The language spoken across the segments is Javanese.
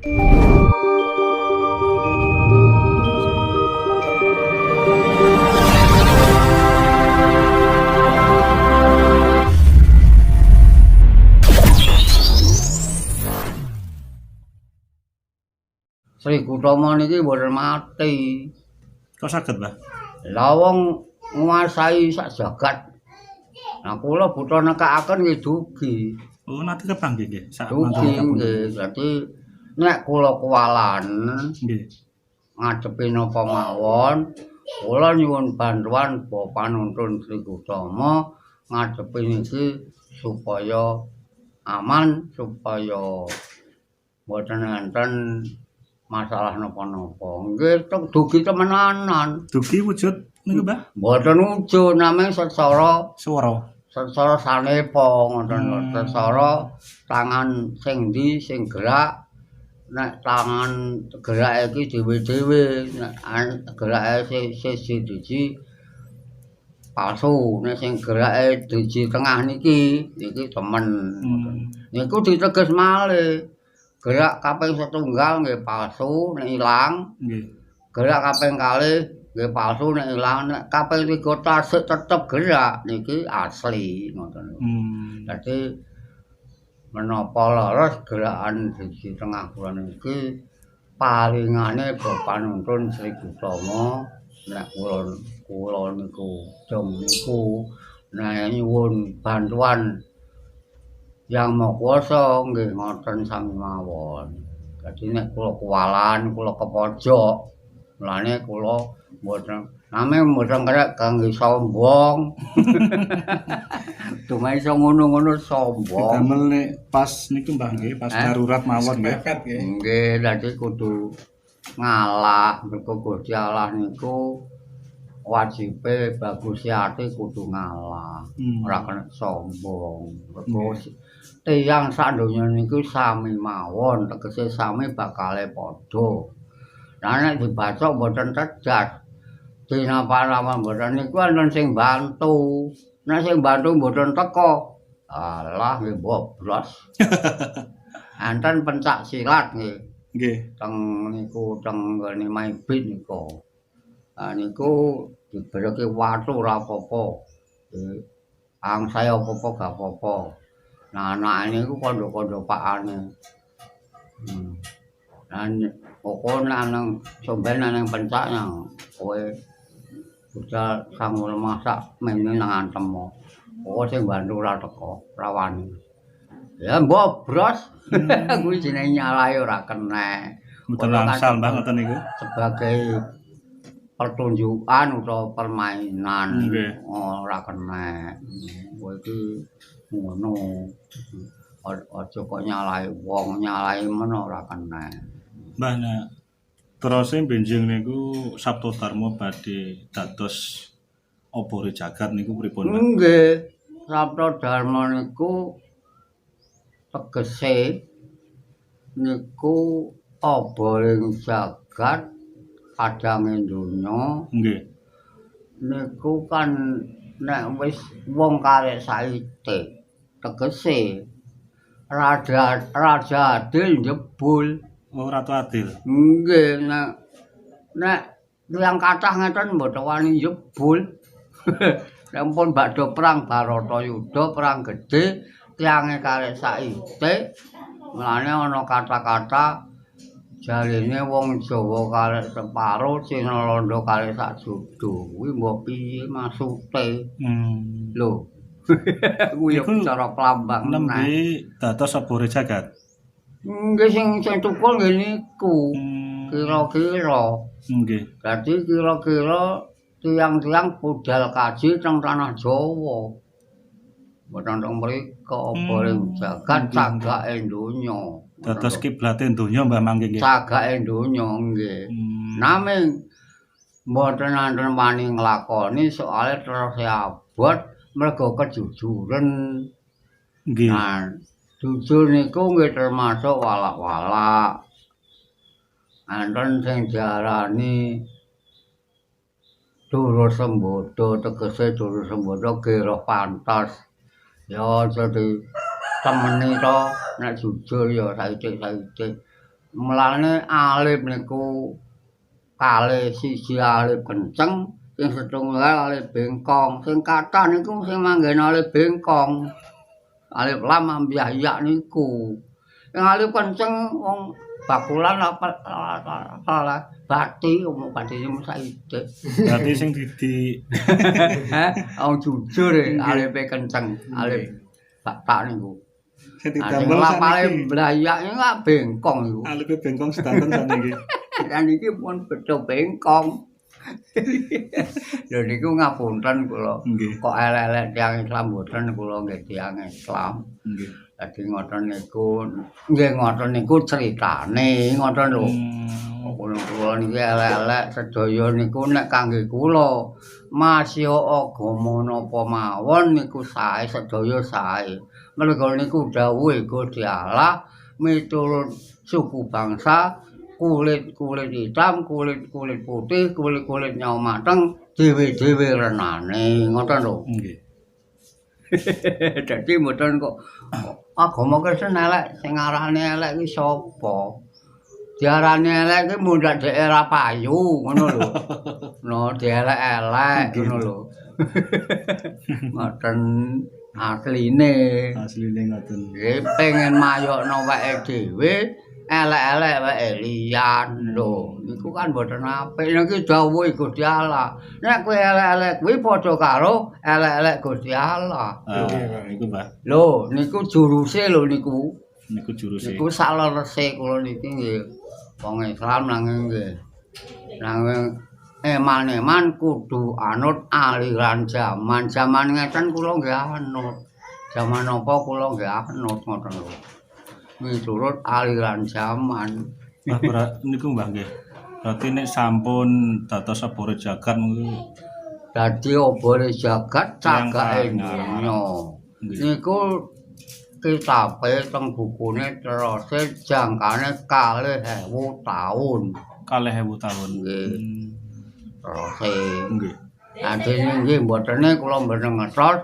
Sri Kutama niki mboten mati. Kok saged, Mbah? Lah wong nguasai sak jagat. Nah kula buta nekakaken nggih dugi. Oh, nate kepanggih nggih. Sak Dugi nggih. Dadi nek kula kuwalan nggih. ngadepi napa mawon, kula nyuwun bantuan Bapak panuntun Sri Kutama ngadepi niki supaya aman, supaya mboten enten masalah napa-napa. Nggih dugi temenanan. Dugi wujud niku, Mbah? Mboten wujud namung secara Swara. secara sanepa ngoten lho. Secara tangan sing ndi sing gerak nek tangan gerake iki dhewe-dhewe nek gerake siji palsu nek sing gerake driji tengah niki temen. Niku diteges malih. Gerak kaping setunggal nggih palsu nek ilang. Nggih. Gerak kaping kalih nggih palsu nek ilang, nek kaping 3 tasik tetep gerak niki asli ngoten. Dadi menapa leres gerakan siji tengah kula niki palingane Bapak panuntun Sri Kutama nek kula niku jam niku nek nyuwun bantuan Yang Maha Kuwasa nggih ngoten sami mawon. Dadi nek kula kuwalan, kula kepojok, mulane kula mboten namung mboten kerek kangge sombong. Cuma iso ngono-ngono sombong. Damel nek pas niku Mbah nggih, pas darurat mawon nggih. Nggih, dadi kudu ngalah, mergo Gusti Allah niku wajibe bagus ati kudu ngalah. Ora kena sombong. Mergo tiyang sak donya niku sami mawon, tegese sami bakale padha. Lah nek dibaca mboten cerdas. Dina parawan mboten niku wonten sing bantu. Nek sing bantu mboten teko, alah nggih boblos. Anten pencak silat nggih. Nggih. Teng niku teng ngene Maibit niku. Nah niku dibereke watu ora apa-apa. Saya apa-apa gak apa-apa. Nah anake niku kandha-kandha pakane. Lan pokoknya nang somben nang pencak nang kowe budal sanggul masak mene nang antemo. Pokoke sing bantu ora teko, ora wani. Ya mbobros. Kuwi jenenge nyalahi ora kena. Mboten langsal Mbah ngoten niku. Sebagai pertunjukan utawa permainan ora kena. Kowe iki ngono. Aja kok nyalahi wong, nyalahi men ora kena. Mbah nek terus benjing niku Sabtu Dharma badhe dados obore jagat niku pripun Mbah? Nggih, Sabtu Dharma niku tegese niku oboring jagat padange donya. Nggih. Niku kan nek wis wong karek saite tegese raja adil jebul. Oh, Ratu Adil. Nggih, nek tiyang kathah ngeten mboten wani jebul. Nek pun badhe perang Baratayuda, perang gedhe, tiyange karek saite, mulane ana kata-kata jarine wong Jawa karek separo, Cina Londo karek sak judo. Kuwi mbok piye maksude? Lho. Kuwi cara plambang nembe dados obore jagat. Nggih sing tukul nggih niku. Kira-kira. Nggih. Dadi kira-kira tiyang-tiyang budal kaji teng tanah Jawa. Mboten teng mriko obore jagat cagake donya. Dados kiblate donya Mbah mangke nggih. Cagake donya nggih. Naming mboten nanten wani nglakoni soalé terus abot mergo kejujuran. Nggih. Nah, jujur niku nggih termasuk walak-walak. Anten sing diarani Duru Sembodo, tegese Duru Sembodo gerah pantas. Ya aja ditemeni to, nek jujur ya saithik-saithik. Mulane alif niku kalih siji alif kenceng, sing setunggal alif bengkong, sing kathah niku sing manggen alif bengkong. Alif lam ambyah ya niku. Sing alif kenceng wong bakulan apa bati omong batine saithik. Berarti sing didi Wong jujur alif kenceng, alif bapak niku. sing Sing didamel lapale saniki. blayak niku bengkong niku. Alife bengkong sedanten saniki. Dan iki pun beda bengkong. Lho niku ngapunten kula. Nggih. Kok elek-elek tiyang Islam mboten kula nggih tiyang Islam. Nggih. Dadi ngoten niku nggih ngoten niku critane ngoten lho. Kula niki elek-elek sedaya niku nek kangge kula masya agama napa mawon niku sae sedaya sae. Merga niku dawuhe Gusti Allah miturut suku bangsa kulit-kulit hitam, kulit-kulit putih, kulit-kulit nyau mateng, dhewe-dhewe renane, ngoten lho. Nggih. Dadi mboten kok agama Kristen elek, sing arane elek ki sapa? Diarani elek ki mundak daerah payu, ngono lho. No, dielek-elek ngono lho. Ngoten asline. Asline ngoten. Nggih pengen mayokno weke dhewe, elek-elek weke liyan lho. Niku kan mboten apik. Niki dawuhe Gusti Allah. Nek kowe elek-elek kuwi padha karo elek-elek Gusti Allah. Niku, Mbah. Lho, niku juruse lho niku. Niku juruse. Niku salerese kula niki nggih wong Islam nanging nggih. Nanging eman-eman kudu anut aliran jaman. Jaman ngeten kula nggih anut. Jaman apa kula nggih anut ngoten lho. Miturut aliran jaman. Niku Mbah nggih. Berarti nek sampun dados abore jagat niku Dadi obore jagat cagake Yang donya. Nggih. Niku kitabe teng bukune terose jangkane 2000 taun. 2000 tahun. Nggih. Terose. Nggih. Adene nggih mbotene kula mboten ngetos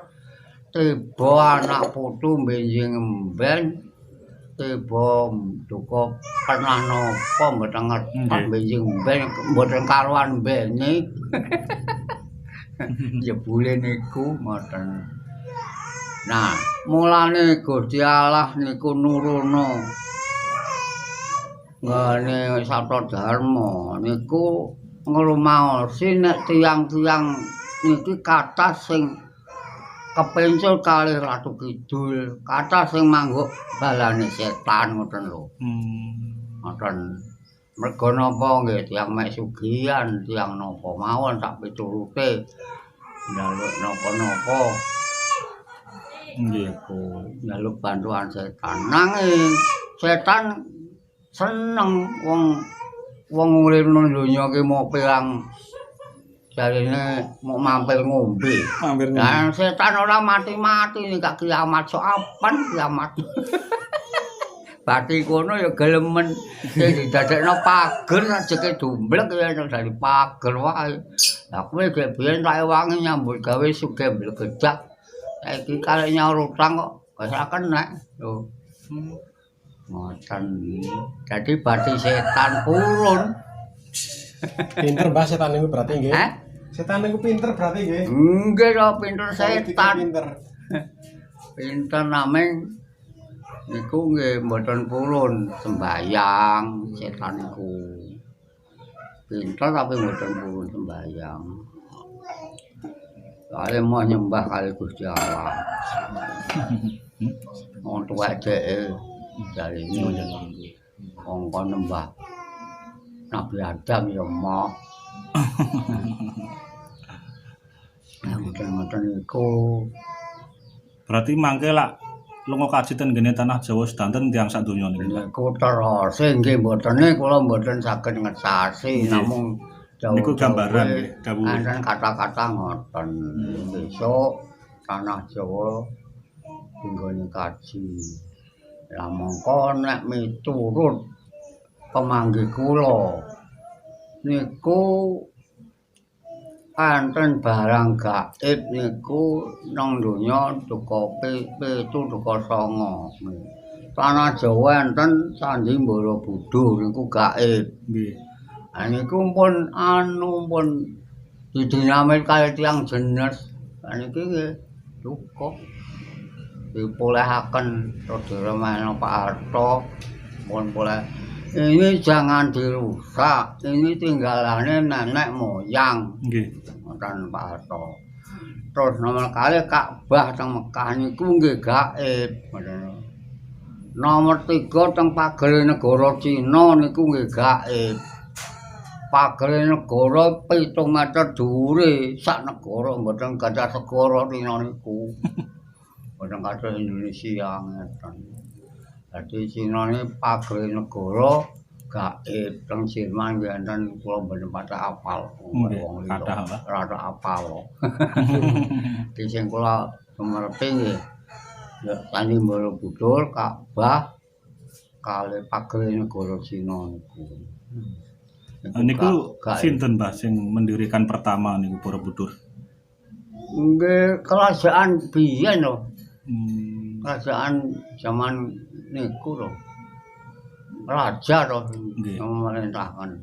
tiba anak putu benjing emben tiba duka pernah napa mboten ngertos Nggih. benjing emben mboten karuan bene. Jebule niku ngoten. Nah, mulane Gusti Allah niku nurono ngene Sabda Dharma niku ngrumaosi nek tiyang-tiyang niki kathah sing kepencul kalih Ratu Kidul, kathah sing mangguk balane setan ngoten lho. Ngoten. Merga napa nggih tiyang mek sugihan, tiyang napa mawon sak piturute njaluk napa-napa. Nggih. Njaluk bantuan setan. Nanging setan seneng wong urip nang donya ki mau pirang jarine mau mampir ngombe. Mampir Lah setan ora mati-mati gak kiamat sok apan kiamat. Bati kono ya gelemen sing didadekno pager rejeki dumblek ya dari pager wae. Lah kowe gek biyen sak wangi nyambut gawe sugih blegedak. Saiki kalih nyaur utang kok wis ra kenek. Lho. Ngoten. Dadi bati setan purun. Pinter Mbah setan niku berarti nggih. Hah? Setan niku pinter berarti nggih. Nggih kok pinter Politik setan. pinter. Pinter nameng niku nggih mboten purun sembayang setan niku. Pinter tapi mboten purun sembayang. Kali mau nyembah kali Gusti Allah. Wong tuwek dheke jarine wong kon nembah Nabi Adam ya mok. Ya ngoten niku. Berarti mangke lak lunga kaji ten ngene tanah Jawa sedanten tiyang sak donya niku. Niku terose nggih mbotene kula mboten saged ngesasi Nggih. namung Niku gambaran nggih dawuh. Anten kata-kata ngoten. Besok tanah Jawa tinggone kaji. Lah mongko nek miturut pemanggih kula niku anten barang gaib niku nang donya duka 7 duka 9. tanah Jawa enten Candhi Borobudur niku gaib. Nggih. Niku pun pun didinamit kaya tiyang jenes. Niki nggih cukup dipolehaken terus diremehno Pak Harto pun boleh. Ini jangan dirusak, ini tinggalannya nenek moyang. Nggih. Ngoten Pak Harto. Terus nomor kali Ka'bah teng Mekah niku nggih gaib. Nomor 3 teng pagere negara Cina niku nggih gaib. Pagere negara 7 meter dhuwure sak negara mboten gadah segara Cina niku. Mboten kados Indonesia ngeten. Dadi Cina ini pagere negara gaib teng Jerman nggih enten kula mboten pathah apal. Nggih, kathah apa? Rada apal. Di sing kula sumerepe nggih ya Candhi Borobudur, Ka'bah, kali pagere negara Cina niku. Niku sinten Mbah sing mendirikan pertama niku Borobudur? Nggih kerajaan biyen lho. Kerajaan zaman niku lho. Raja to memerintahkan.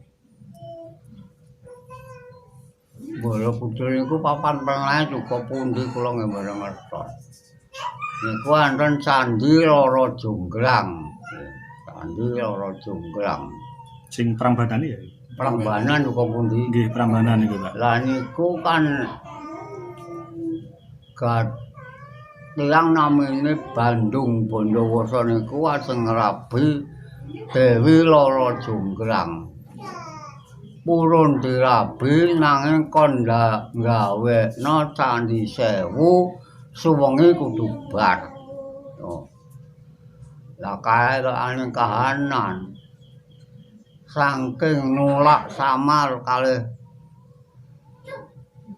Borobudur niku papan penae cukup pundi kula nggih mboten ngertos. Niku wonten Candhi Loro Jonggrang. Candhi Loro Jonggrang. Sing Prambanan ya? Prambanan cukup pundi? Nggih, Prambanan niku, Pak. Lah niku kan tiyang namine Bandung Bondowoso niku ajeng ngrabi Dewi Loro Jonggrang. Purun dirabi nanging kon gawekno Candhi Sewu suwengi kudu bar. Lah kae kahanan saking nolak samar kalih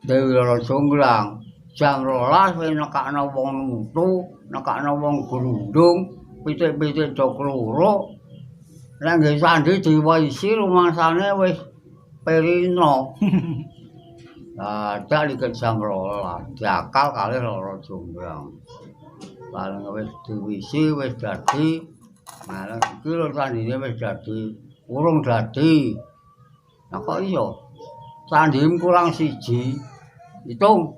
Dewi Loro Jonggrang jam 12 wis nekakno wong mutu, nekakno wong glundung, pitik-pitik do kluruk. Lah nggih Candhi diwisi rumangsane wis perino. Lah dak iki jam 12 diakal kalih Loro Jonggrang. Bareng wis diwisi wis dadi malah iki lho candine wis dadi urung dadi. Lah kok iya? Candhi kurang siji. Hitung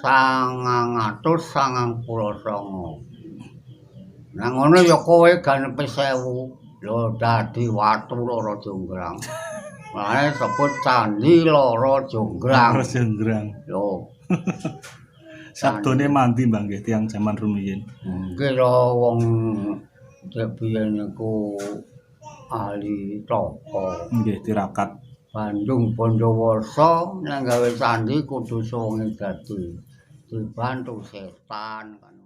999. Nah ngono ya kowe ganepe 1000 lho dadi watu Loro Jonggrang. Makane sebut Candhi Loro Jonggrang. Loro Jonggrang. Lho. Sabdone mandi Mbah nggih tiyang jaman rumiyin. Nggih lho wong biyen niku ahli tapa. Nggih tirakat. Bandung Bondowoso nek gawe candhi kudu suwengi dadi dibantu setan kan.